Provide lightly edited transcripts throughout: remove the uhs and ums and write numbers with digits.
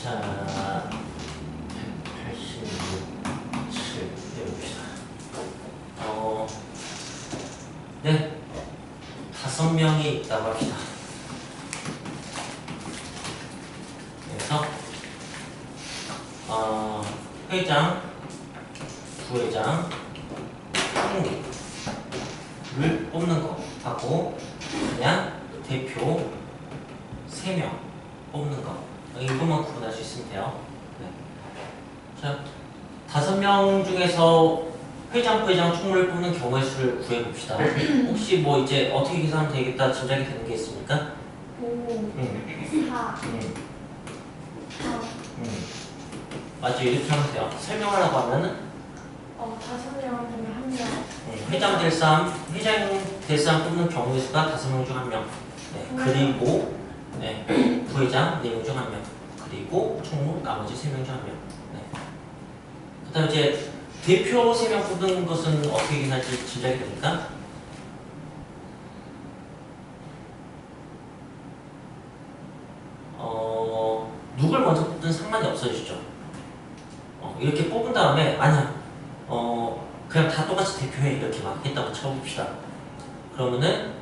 자, 186, 7 해봅시다. 네, 5명이 있다고 합시다. 그래서 회장, 부회장, 총리를 뽑는 거 하고 그냥 대표 3명 뽑는 거 이것만 구분할 수 있으면 돼요. 네. 자, 5명 중에서 회장, 부회장, 총무를 뽑는 경우의 수를 구해봅시다. 혹시 뭐 이제 어떻게 계산하면 되겠다 짐작이 되는 게 있습니까? 5, 4, 4. 맞죠? 이렇게 하면 돼요. 설명하라고 하면은 5명 중에 1명. 회장 될 사람 뽑는 경우의 수가 5명 중 1명. 네. 그리고 네. 부회장 4명 중 1명. 그리고 총무 나머지 3명 중 1명. 네. 그 다음에 이제 대표 3명 뽑는 것은 어떻게 계산할지 짐작이 됩니까? 누굴 먼저 뽑든 상관이 없어지죠. 이렇게 뽑은 다음에 아니야 그냥 다 똑같이 대표해 이렇게 막 했다고 쳐봅시다. 그러면은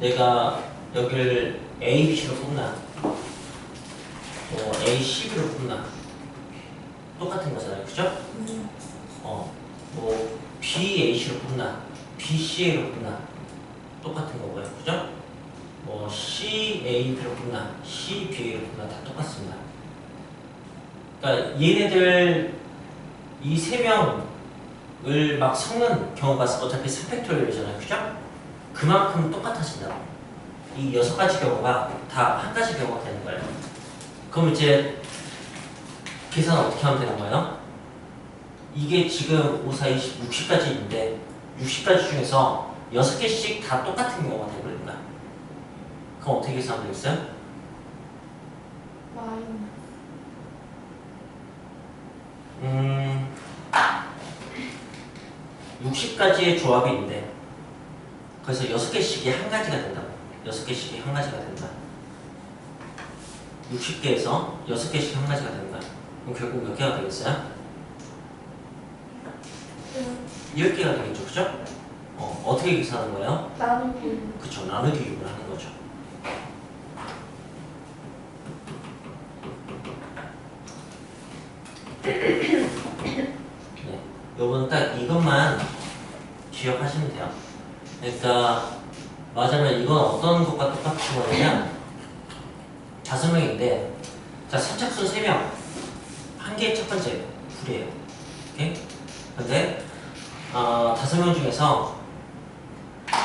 내가 여기를 A, B, C로 뽑나 A, C, B로 뽑나 똑같은 거잖아요, 그죠? 뭐 B, A, C로 뽑나 B, C, A로 뽑나 똑같은 거고요, 그죠? 뭐 C, A, B로 뽑나 C, B, A로 뽑나 다 똑같습니다. 그러니까 얘네들 이 3명을 막 섞는 경우가 어차피 3팩토리얼이잖아요, 그죠? 그만큼 똑같아진다. 이 6가지 경우가 다 한 가지 경우가 되는 거예요. 그럼 이제 계산 어떻게 하면 되는 거예요? 이게 지금 5, 4, 20, 60까지 있는데 60가지 중에서 6개씩 다 똑같은 경우가 되버린 거야. 그럼 어떻게 계산하면 되겠어요? 마이너스. 60가지의 조합이 있는데 그래서 6개씩이 한 가지가 된다고. 6개씩이 한 가지가 된다. 60개에서 6개씩 한 가지가 된다. 그럼 결국 몇 개가 되겠어요? 10개가 되겠죠, 그죠? 어떻게 계산하는 거예요? 나누기. 그쵸, 나누기 6을 하는 거죠. 네, 요거는 딱 이것만 기억하시면 돼요. 그러니까 말하자면 이건 어떤 것과 똑같은 거냐면 5명인데 자, 선착순 3명 한 개 첫 번째 풀이에요. 오케이? 근데 5명 중에서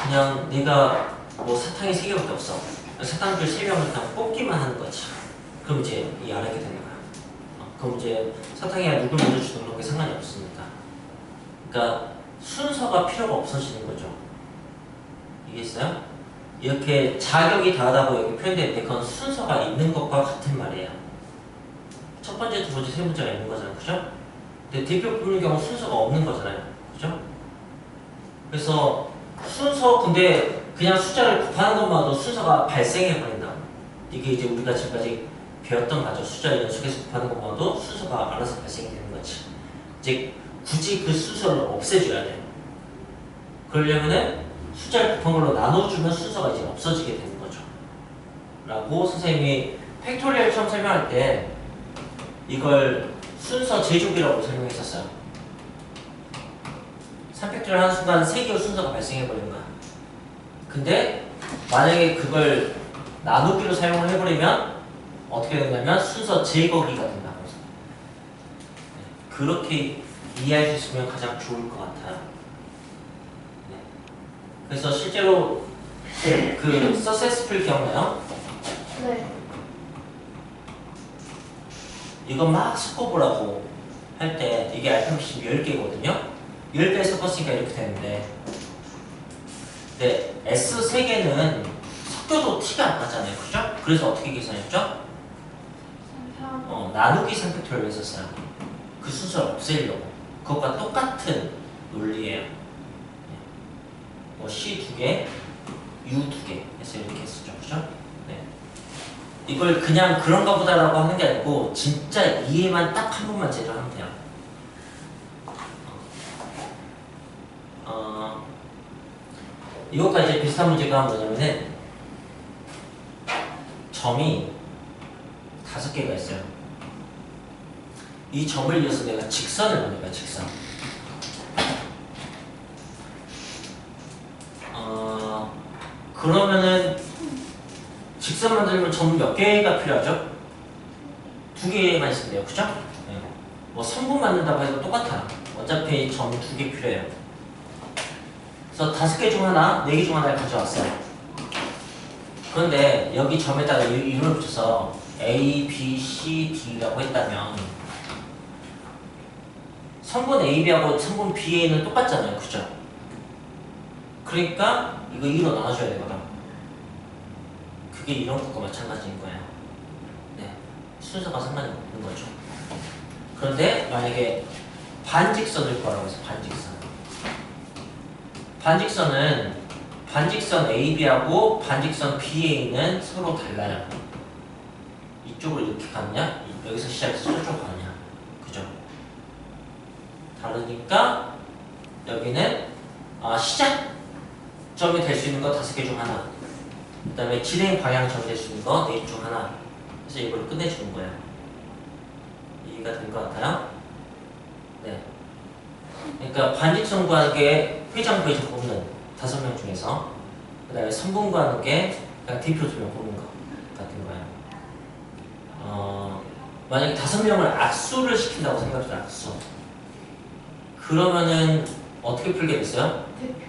그냥 내가 뭐 사탕이 3개밖에 없어. 사탕줄 3명을 그냥 뽑기만 하는 거지. 그럼 이제 이 안 하게 되는 거야. 그럼 이제 사탕이야 누굴 먼저 주든 그런 게 상관이 없습니다. 그러니까 순서가 필요가 없어지는 거죠. 이해했어요? 이렇게 자격이 다르다고 여기 표현되는데 그건 순서가 있는 것과 같은 말이에요. 첫 번째, 두 번째, 세 번째가 있는 거잖아요, 그죠? 근데 대표 뽑는 경우 순서가 없는 거잖아요, 그죠? 그래서 순서 근데 그냥 숫자를 곱하는 것만으로 순서가 발생해 버린다. 이게 이제 우리가 지금까지 배웠던 거죠. 숫자 연속해서 곱하는 것만으로 순서가 알아서 발생이 되는 거지. 이제 굳이 그 순서를 없애줘야 돼요. 그러려면은 숫자를 곱한 걸로 나눠주면 순서가 이제 없어지게 되는 거죠. 라고 선생님이 팩토리얼처럼 설명할 때 이걸 순서 제조기라고 설명했었어요. 3팩토리얼 하는 순간 3개의 순서가 발생해버리는 거야. 근데 만약에 그걸 나누기로 사용을 해버리면 어떻게 되냐면 순서 제거기가 된다고 해서 그렇게 이해할 수 있으면 가장 좋을 것 같아요. 네. 그래서 실제로 그 successful 기억나요? 네. 이거 막 섞어보라고 할 때 이게 알파벳이 10개거든요. 10개 섞었으니까 이렇게 되는데 근데 S 3개는 섞여도 티가 안 나잖아요, 그죠? 그래서 어떻게 계산했죠? 나누기 3팩토리얼을 했었어요. 그 순서를 없애려고. 그것과 똑같은 논리예요. 뭐 C 2개, U 2개 해서 이렇게 했었죠, 그죠? 네. 이걸 그냥 그런가 보다라고 하는 게 아니고 진짜 이해만 딱 한 번만 제대로 하면 돼요. 이것과 이제 비슷한 문제가 뭐냐면은 점이 5개가 있어요. 이 점을 이어서 내가 직선을 만들 거야, 직선. 그러면은 직선 만들면 점 몇 개가 필요하죠? 2개만 있으면 돼요, 그죠? 네. 뭐 선분 만든다고 해도 똑같아요. 어차피 점 2개 필요해요. 그래서 5개 중 하나, 4개 중 하나를 가져왔어요. 그런데 여기 점에다가 이름을 붙여서 A, B, C, D라고 했다면 선분 AB하고 선분 BA는 똑같잖아요, 그죠? 그러니까 이거 2로 나눠줘야 되거든. 그게 이런 것과 마찬가지인 거예요. 네, 순서가 상관이 없는 거죠. 그런데 만약에 반직선을 구하라고 해서 반직선은 반직선 AB하고 반직선 BA는 서로 달라요. 이쪽으로 이렇게 가느냐, 여기서 시작해서 저쪽 가느냐, 그죠? 다르니까 여기는 시작점이 될 수 있는 거 5개 중 하나, 그 다음에 진행 방향점이 될 수 있는 거 4개 중 하나. 그래서 이걸 끝내주는 거예요. 이해가 된 것 같아요? 네. 그러니까 반직선 구하는 게 회전 뽑는 5명 중에서, 그 다음에 선분 구하는 게 그냥 대표 2명 뽑는 거 같은 거예요. 만약에 5명을 악수를 시킨다고 생각해요. 악수. 그러면은 어떻게 풀게 됐어요? 대표.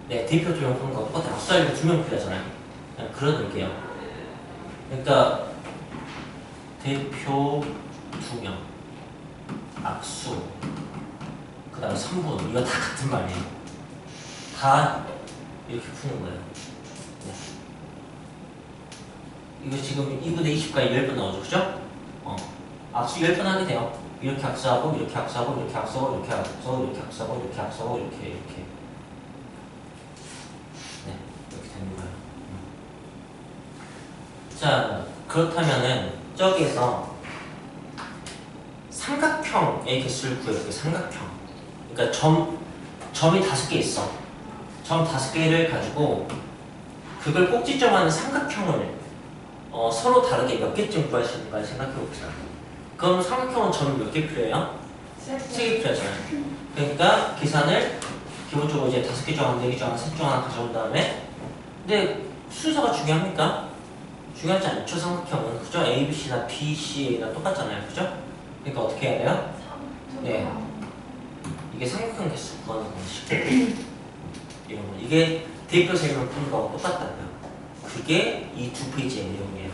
네, 대표 2명 뽑는 거 똑같아요. 악수하려면 2명 필요하잖아요. 그냥 그려놓을게요. 그러니까 대표 2명, 악수, 그 다음에 3분, 이거 다 같은 말이에요. 다 이렇게 푸는 거예요. 네. 이거 지금 2분의 20까지 10번 나오죠, 그죠? 악수 10번 하게 돼요. 이렇게 악수하고, 이렇게 악수하고, 이렇게 악수하고, 이렇게 악수하고, 이렇게 악수하고, 이렇게 악수하고, 이렇게. 네, 이렇게 되는 거예요. 자, 그렇다면은 저기에서 삼각형의 개수를 구해볼게요. 삼각형. 그러니까 점이 5개 있어. 점 5개를 가지고 그걸 꼭지점하는 삼각형을 서로 다르게 몇 개쯤 구할 수 있는가 생각해봅시다. 그럼 삼각형은 점이 몇 개 필요해요? 3개 필요하잖아요. 그러니까 계산을 기본적으로 이제 5개 중 하나, 4개 중 하나, 3개 중 하나 가져온 다음에, 근데 순서가 중요합니까? 중요하지 않죠, 삼각형은. 그죠? A, B, C나 B, C, A나 똑같잖아요. 그죠? 그러니까 어떻게 해야 돼요? 네. 이게 삼각형 개수 구하는 방식. 이런 거. 이게 대표 세명 푸는 거하고 똑같다고요. 그게 이 2페이지의 내용이에요.